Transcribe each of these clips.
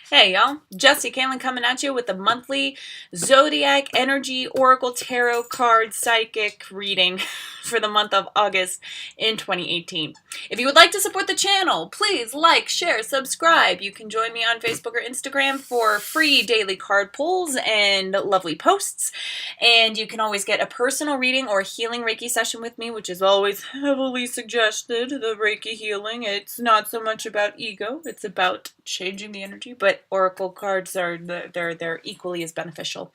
Hey y'all, Jesse Kalen coming at you with the monthly Zodiac Energy Oracle Tarot Card Psychic reading for the month of August in 2018. If you would like to support the channel, please like, share, subscribe. You can join me on Facebook or Instagram for free daily card pulls and lovely posts. And you can always get a personal reading or healing Reiki session with me, which is always heavily suggested, the Reiki Healing. It's not so much about ego, it's about changing the energy, but oracle cards are they're equally as beneficial.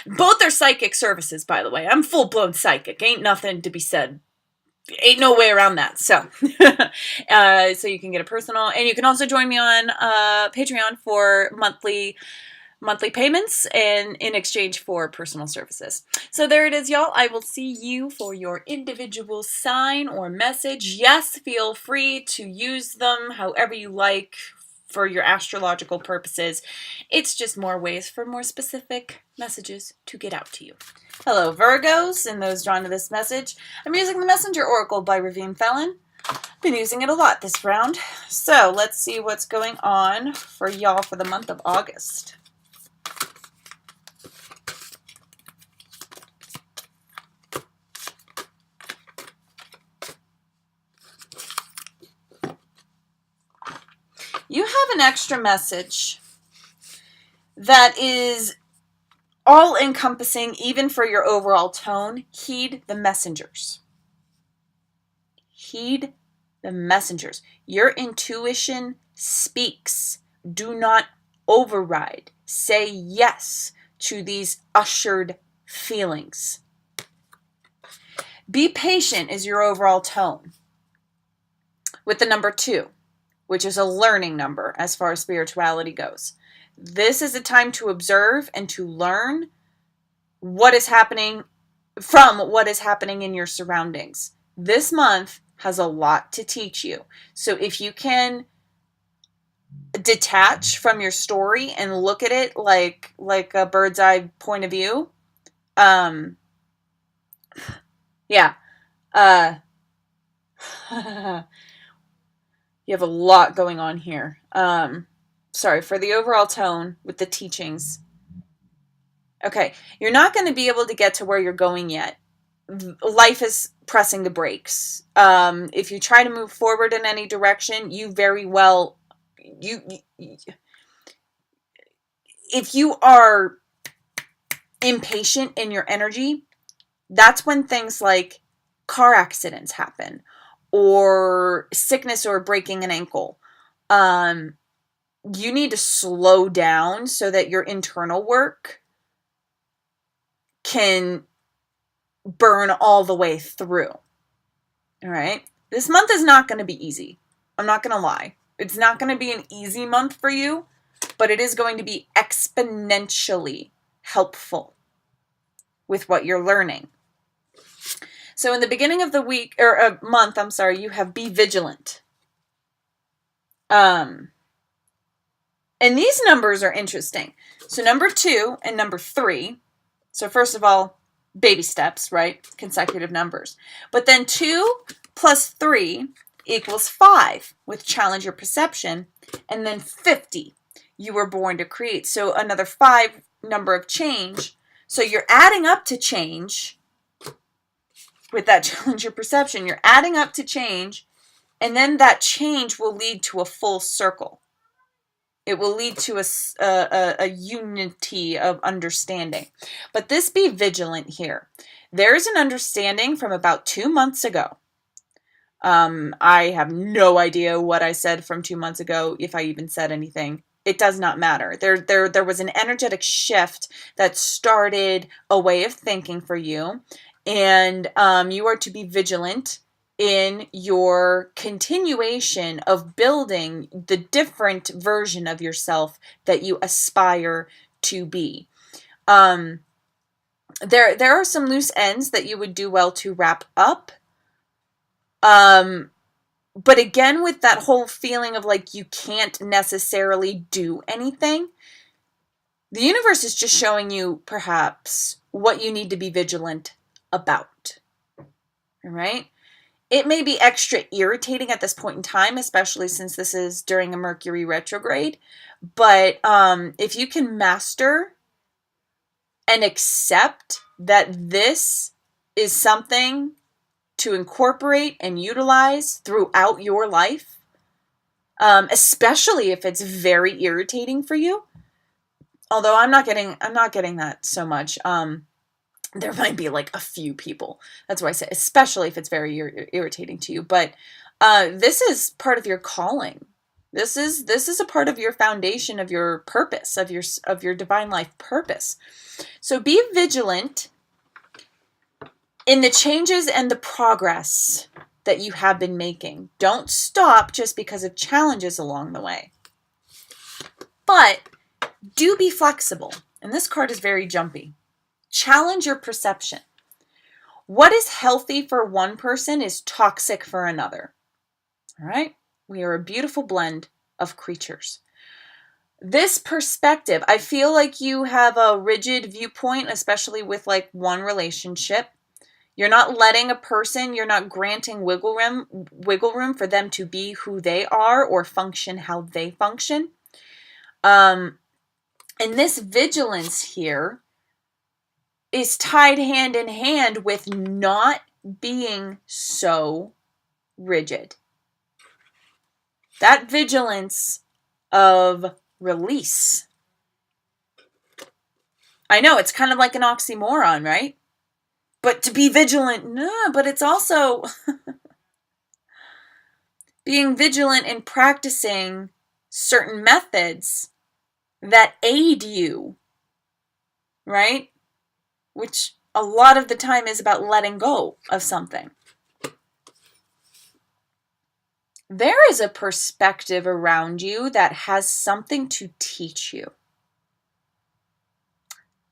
Both are psychic services, by the way. I'm full-blown psychic. Ain't nothing to be said. Ain't no way around that. So so you can get a personal, and you can also join me on Patreon for monthly payments and in exchange for personal services. So there it is, y'all. I will see you for your individual sign or message. Yes, feel free to use them however you like for your astrological purposes. It's just more ways for more specific messages to get out to you. Hello, Virgos, and those drawn to this message. I'm using the Messenger Oracle by Ravine Fallon. Been using it a lot this round. So let's see what's going on for y'all for the month of August. You have an extra message that is all-encompassing, even for your overall tone. Heed the messengers. Heed the messengers. Your intuition speaks. Do not override. Say yes to these ushered feelings. Be patient is your overall tone. With the number 2. Which is a learning number as far as spirituality goes. This is a time to observe and to learn what is happening from what is happening in your surroundings. This month has a lot to teach you. So if you can detach from your story and look at it like a bird's eye point of view, yeah. You have a lot going on here. Sorry, for the overall tone with the teachings. Okay, you're not going to be able to get to where you're going yet. Life is pressing the brakes. If you try to move forward in any direction, you very well... if you are impatient in your energy, that's when things like car accidents happen, or sickness or breaking an ankle. You need to slow down so that your internal work can burn all the way through. All right? This month is not going to be easy. I'm not going to lie. It's not going to be an easy month for you, but it is going to be exponentially helpful with what you're learning. So in the beginning of the week, or month, I'm sorry, you have be vigilant. And these numbers are interesting. So number 2 and number 3. So first of all, baby steps, right? Consecutive numbers. But then 2 plus 3 equals 5 with challenge your perception. And then 50 you were born to create. So another 5 number of change. So you're adding up to change with that challenge your perception. You're adding up to change. And then that change will lead to a full circle. It will lead to a unity of understanding. But this be vigilant here. There's an understanding from about 2 months ago. I have no idea what I said from 2 months ago, if I even said anything. It does not matter. There was an energetic shift that started a way of thinking for you. And you are to be vigilant in your continuation of building the different version of yourself that you aspire to be. There are some loose ends that you would do well to wrap up. But again, with that whole feeling of like you can't necessarily do anything, the universe is just showing you perhaps what you need to be vigilant about. All right? It may be extra irritating at this point in time, especially since this is during a Mercury retrograde, But if you can master and accept that this is something to incorporate and utilize throughout your life, especially if it's very irritating for you. Although I'm not getting that so much. There might be like a few people. That's why I say, especially if it's very irritating to you. But this is part of your calling. This is a part of your foundation of your purpose, of your divine life purpose. So be vigilant in the changes and the progress that you have been making. Don't stop just because of challenges along the way. But do be flexible. And this card is very jumpy. Challenge your perception. What is healthy for one person is toxic for another. All right? We are a beautiful blend of creatures. This perspective, I feel like you have a rigid viewpoint, especially with like one relationship. You're not letting a person, you're not granting wiggle room for them to be who they are or function how they function. And this vigilance here is tied hand in hand with not being so rigid. That vigilance of release. I know it's kind of like an oxymoron, right? But to be vigilant, no, but it's also being vigilant in practicing certain methods that aid you, right? Which a lot of the time is about letting go of something. There is a perspective around you that has something to teach you.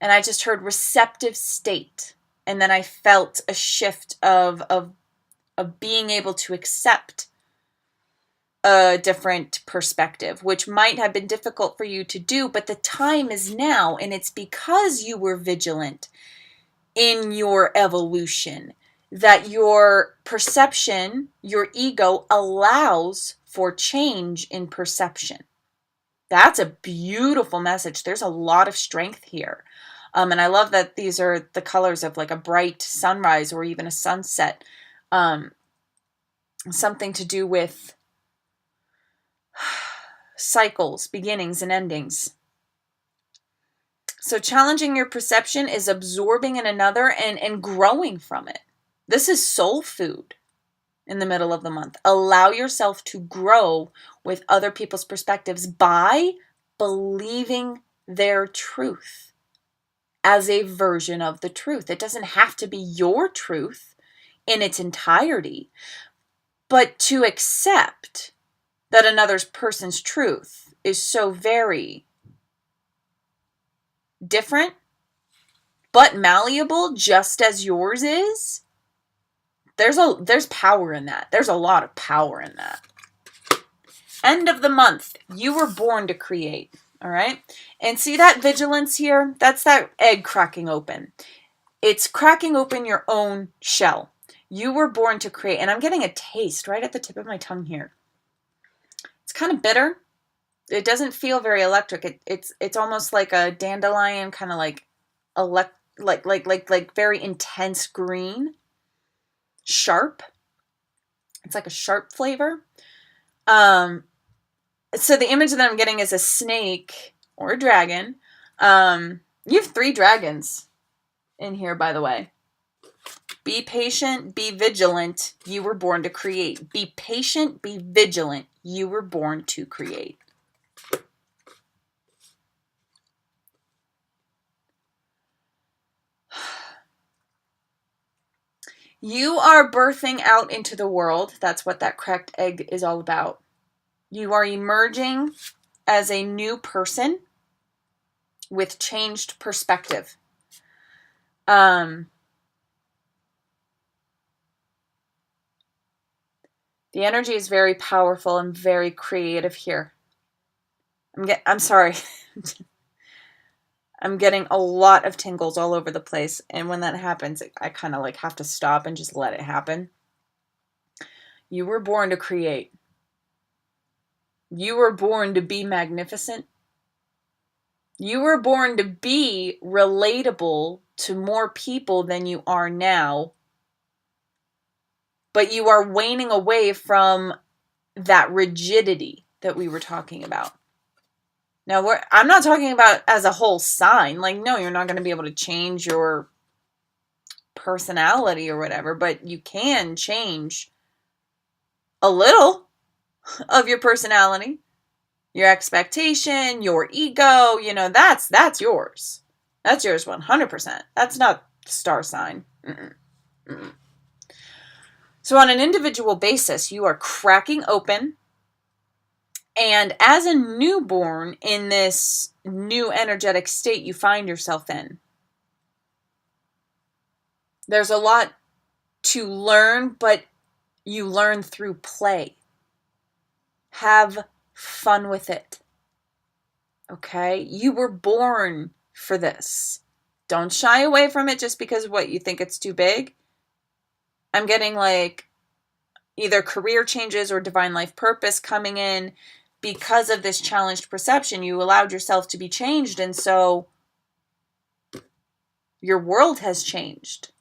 And I just heard receptive state. And then I felt a shift of being able to accept a different perspective, which might have been difficult for you to do, but the time is now, and it's because you were vigilant in your evolution that your perception, your ego allows for change in perception. That's a beautiful message. There's a lot of strength here. And I love that these are the colors of like a bright sunrise or even a sunset. Something to do with cycles, beginnings, and endings. So challenging your perception is absorbing in another and growing from it. This is soul food in the middle of the month. Allow yourself to grow with other people's perspectives by believing their truth as a version of the truth. It doesn't have to be your truth in its entirety, but to accept that another person's truth is so very different, but malleable just as yours is. There's power in that. There's a lot of power in that. End of the month. You were born to create. All right. And see that vigilance here? That's that egg cracking open. It's cracking open your own shell. You were born to create. And I'm getting a taste right at the tip of my tongue here. It's kind of bitter. It doesn't feel very electric. It's almost like a dandelion, kind of like very intense green. Sharp. It's like a sharp flavor. So the image that I'm getting is a snake or a dragon. You have 3 dragons in here, by the way. Be patient, be vigilant. You were born to create. Be patient, be vigilant. You were born to create. You are birthing out into the world. That's what that cracked egg is all about. You are emerging as a new person with changed perspective. The energy is very powerful and very creative here. I'm sorry. I'm getting a lot of tingles all over the place. And when that happens, I kind of like have to stop and just let it happen. You were born to create. You were born to be magnificent. You were born to be relatable to more people than you are now, but you are waning away from that rigidity that we were talking about. Now, I'm not talking about as a whole sign. Like, no, you're not going to be able to change your personality or whatever, but you can change a little of your personality, your expectation, your ego. That's yours. That's yours 100%. That's not star sign. Mm-mm. Mm-mm. So on an individual basis, you are cracking open. And as a newborn in this new energetic state you find yourself in, there's a lot to learn, but you learn through play. Have fun with it. Okay? You were born for this. Don't shy away from it just because you think it's too big. I'm getting like either career changes or divine life purpose coming in. Because of this challenged perception, you allowed yourself to be changed, and so your world has changed.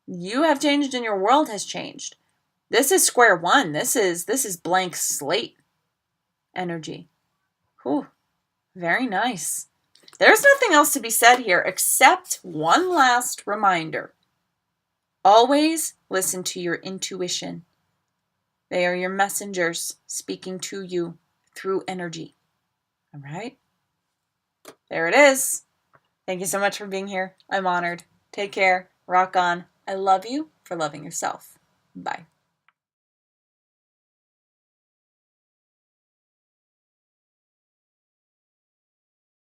You have changed and your world has changed. This is square one. This is blank slate energy. Whew, very nice. There's nothing else to be said here except one last reminder. Always listen to your intuition. They are your messengers speaking to you through energy. All right? There it is. Thank you so much for being here. I'm honored. Take care. Rock on. I love you for loving yourself. Bye.